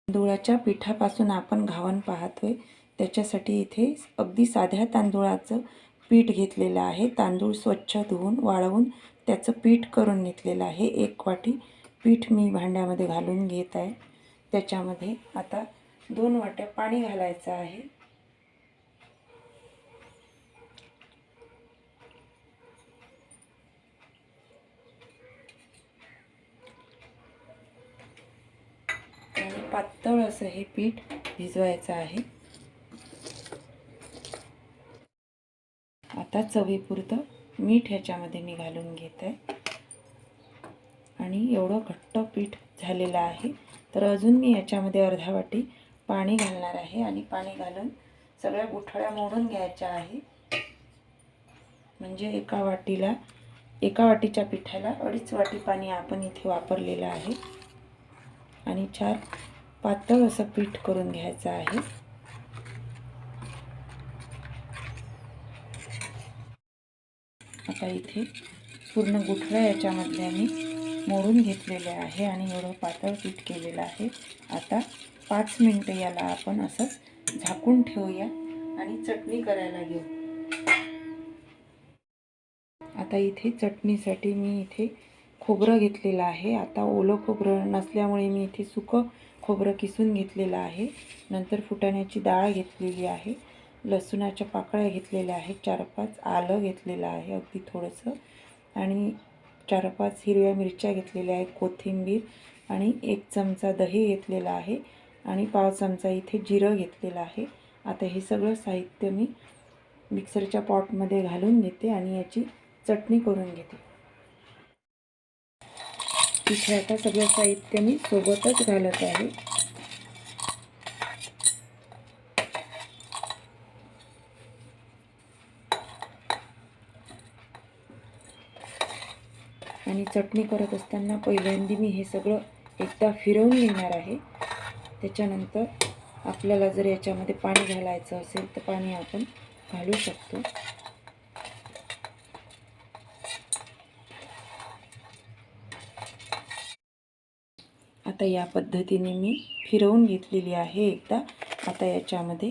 तांदूळाच्या पिठापासून आपण घावन पाहतोय, त्याच्यासाठी इथे अगदी साध्या तांदूळाचं पीठ घेतलेलं आहे। तांदूळ स्वच्छ धुवून वाळवून त्याचं पीठ करून घेतलेलं आहे। 1 वाटी पीठ मी भांड्यामध्ये घालून घेत आहे। त्याच्यामध्ये आता 2 वाट्या पाणी घालायचं आहे। आणि पातळ असं हे पीठ भिजवायचं आहे। आता चवीपुरतं मीठ ह्याच्यामध्ये मी घालून घेत आहे। आणि एवढं घट्ट पीठ झालेलं आहे, तर अजून मी याच्यामध्ये अर्धा वाटी पाणी घालणार आहे। आणि पाणी घालून सगळ्या गुठळ्या मोडून घ्यायच्या आहे। म्हणजे एका वाटीच्या पिठाला 2.5 वाटी पाणी आपण इथे वापरलेलं आहे। आणि छान पातळ असं पीठ करून घ्यायचं आहे। आता इथे पूर्ण गुठळ्या याच्यामधल्या मी मोडून घेतलेल्या आहे आणि एवढं पातळ पीठ केलेलं आहे। आता 5 मिनिटं याला आपण असंच झाकून ठेवूया आणि चटणी करायला घेऊ। आता इथे चटणीसाठी मी इथे खोबरं घेतलेलं आहे। आता ओलं खोबरं नसल्यामुळे मी इथे सुकं खोबरं किसून घेतलेलं आहे। नंतर फुटाण्याची डाळ घेतलेली आहे, लसूणाच्या पाकळ्या घेतलेल्या आहेत, 4-5 आलं घेतलेलं आहे अगदी थोडंसं, आणि 4-5 हिरव्या मिरच्या घेतलेल्या आहेत, कोथिंबीर, आणि 1 चमचा दही घेतलेला आहे, आणि पाव चमचा इथे जिरं घेतलेलं आहे। आता हे सगळं साहित्य मी मिक्सरच्या पॉटमध्ये घालून घेते आणि याची चटणी करून घेते। इथे आता सगळं साहित्य मी सोबतच घालत आहे। आणि चटणी करत असताना पहिल्यांदा मी हे सगळं एकदा फिरवून घेणार आहे। त्याच्यानंतर आपल्याला जर याच्यामध्ये पाणी घालायचं असेल तर पाणी आपण घालू शकतो। आता या पद्धतीने मी फिरवून घेतलेली आहे एकदा। आता याच्यामध्ये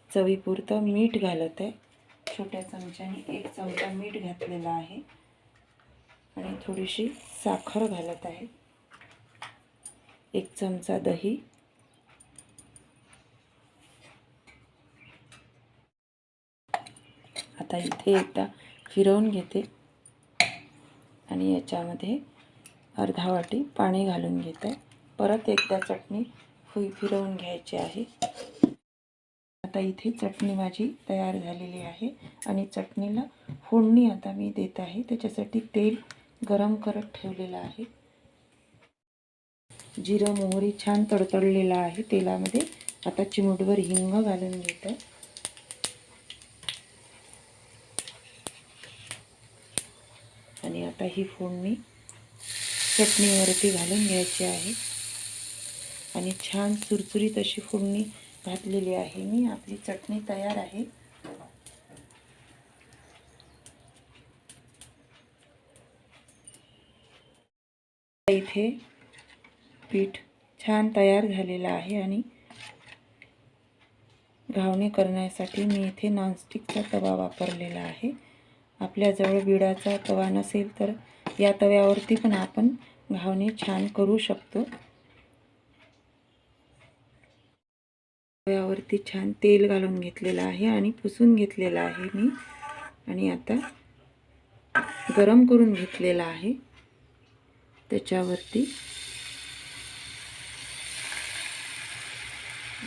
चवीपुरतं मीठ घालत आहे। छोट्या चमच्याने 1 चमचा मीठ घातलेला आहे आणि थोडीशी साखर घालत आहे, 1 चमचा दही, आता इथे एकदा फिरवून घेते आणि याच्यामध्ये अर्धा वाटी पाणी घालून घेते। परत एकदा चटणी फिरवून घ्यायची आहे। आता इथे चटणी माझी तयार झालेली आहे आणि चटणीला फोडणी आता मी देत आहे। त्याच्यासाठी तेल गरम करत ठेवलेलं आहे। जिरं मोहरी छान तडतडलेलं आहे तेलामध्ये। आता चिमूटभर हिंग घालून घेत आहे आणि आता ही फोडणी चटणीवरती घालून घ्यायची आहे आणि छान चुरचुरीत अशी फोडणी घातलेली आहे मी। आपली चटणी तयार आहे। इथे पीठ छान तयार झालेलं आहे आणि घावणे करण्यासाठी मी इथे नॉनस्टिकचा तवा वापरलेला आहे। आपल्याजवळ बिडाचा तवा नसेल तर या तव्यावरती पण आपण घावणे छान करू शकतो। तव्यावरती छान तेल घालून घेतलेलं आहे आणि पुसून घेतलेलं आहे मी, आणि आता गरम करून घेतलेला आहे। त्याच्यावरती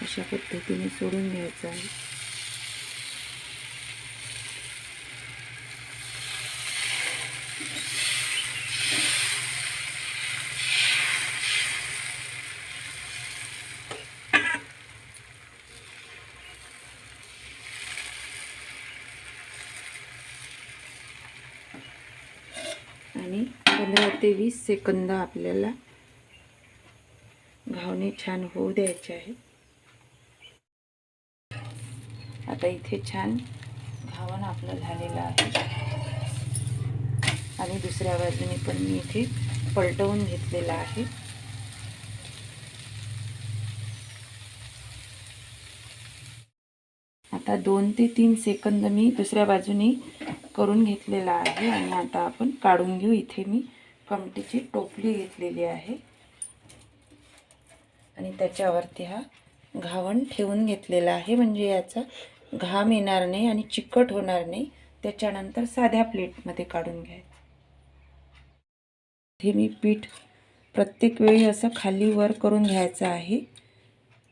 अशा पद्धतीने सोडून घ्यायचं आहे। आणि 15 ते 20 सेकंद आपल्याला घावणे छान होऊ द्यायचे आहे। आता इथे छान घावण आपलं झालेलं आहे आणि दुसऱ्या बाजूने पण मी इथे पलटवून घेतलेला आहे। आता 2 ते 3 सेकंद मी दुसऱ्या बाजूने करून घेतलेला आहे आणि आता आपण काढून घेऊ। इथे मी खमटीची टोपली घेतलेली आहे आणि त्याच्यावरती हा घावण ठेवून घेतलेला आहे, म्हणजे याचा घाम येणार नाही आणि चिकट होणार नाही। त्याच्यानंतर साध्या प्लेटमध्ये काढून घ्यायचं। हे मी पीठ प्रत्येक वेळी असं खाली वर करून घ्यायचं आहे,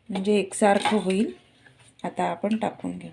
म्हणजे एकसारखं होईल। आता आपण टाकून घेऊ।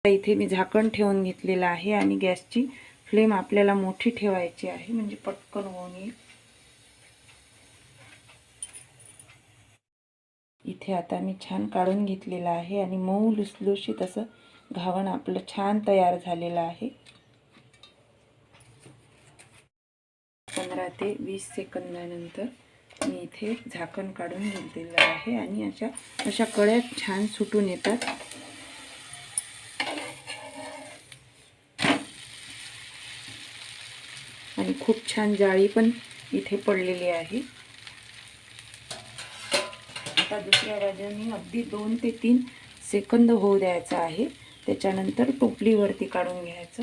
आणि इथे मी झाकण ठेवून घेतलेलं आहे आणि गॅसची फ्लेम आपल्याला मोठी ठेवायची आहे, म्हणजे पटकन होऊन येईल। इथे आता मी छान काढून घेतलेलं आहे आणि मऊ लुसलुशीत असं घावण आपलं छान तयार झालेलं आहे। 15 ते 20 सेकंदानंतर मी इथे झाकण काढून घेतलेलं आहे आणि अशा कळ्या छान सुटून येतात। आणि खूप छान जाळी पण इथे पडलेली आहे। आता दुसऱ्या बाजूने अगदी 2 ते 3 सेकंद होऊ द्यायचं आहे, त्याच्यानंतर टोपलीवरती काढून घ्यायचं।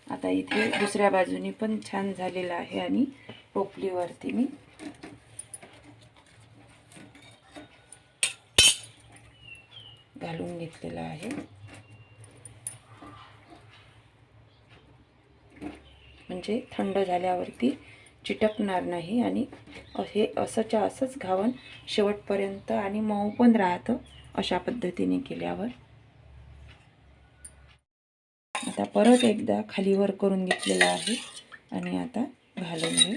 आता इथे दुसऱ्या बाजूने पण छान झालेलं आहे आणि टोपलीवरती मी घालून घेतलेलं आहे, म्हणजे थंड झाल्यावरती चिटकणार नाही आणि हे असंच्या असंच घावण शेवटपर्यंत आणि मऊ पण राहतं अशा पद्धतीने केल्यावर। आता परत एकदा खालीवर करून घेतलेलं आहे आणि आता घालून घेऊ।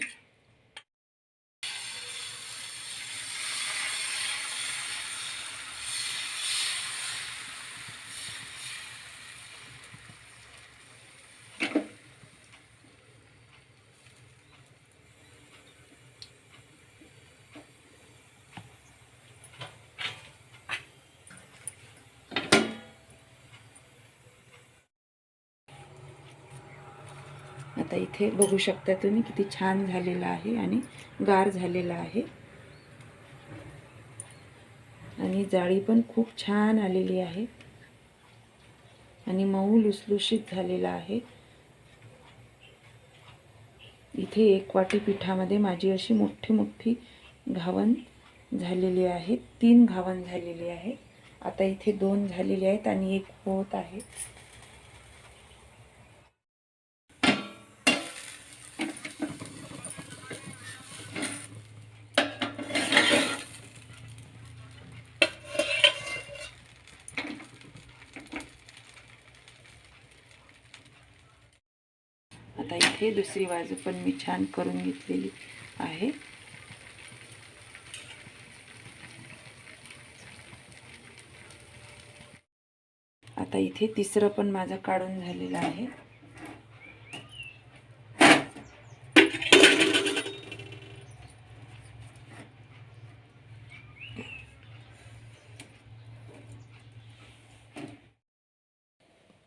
आता इथे बघू शकता तुम्ही किती छान झालेला आहे आणि गार झालेला आहे आणि जाळी पण खूप छान आलेली आहे आणि मऊ लुसलुशीत झालेला आहे। इथे 1 वाटी पिठामध्ये माझी अशी मोठी मोठी घावण झालेली आहे। 3 घावण झालेली आहे। आता इथे 2 झालेली आहेत आणि 1 होत आहे। आता इथे दुसरी बाजू पण मी छान करून घेतलेली आहे। आता इथे तिसरं पण माझं काढून झालेलं आहे।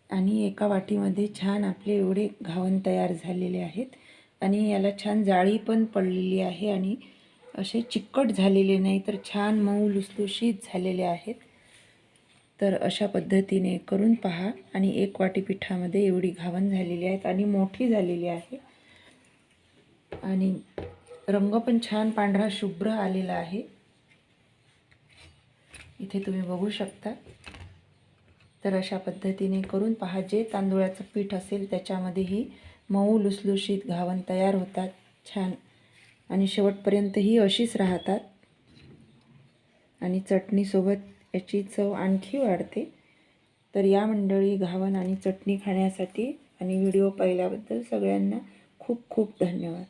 आणि एका वाटीमध्ये छान आपले एवढे घावण तयार झालेले आहेत आणि याला छान जाळी पण पडलेली आहे आणि असे चिकट झालेले नाही, तर छान मऊ लुसलुशीत झालेले आहेत। तर अशा पद्धतीने करून पहा आणि 1 वाटी पिठामध्ये एवढी घावण झालेली आहेत आणि मोठी झालेली आहे आणि रंग पण छान पांढरा शुभ्र आलेला आहे, इथे तुम्ही बघू शकता। तर अशा पद्धतीने करून पहा। जे तांदूळाचं पीठ असेल त्याच्यामध्येही मऊ लुसलुशीत घावण तयार होतात छान आणि शेवटपर्यंत ही अशीच राहतात आणि चटणीसोबत याची चव आणखी वाढते। तर या मंडळी घावण आणि चटणी खाण्यासाठी आणि व्हिडिओ पाहिल्याबद्दल सगळ्यांना खूप खूप धन्यवाद।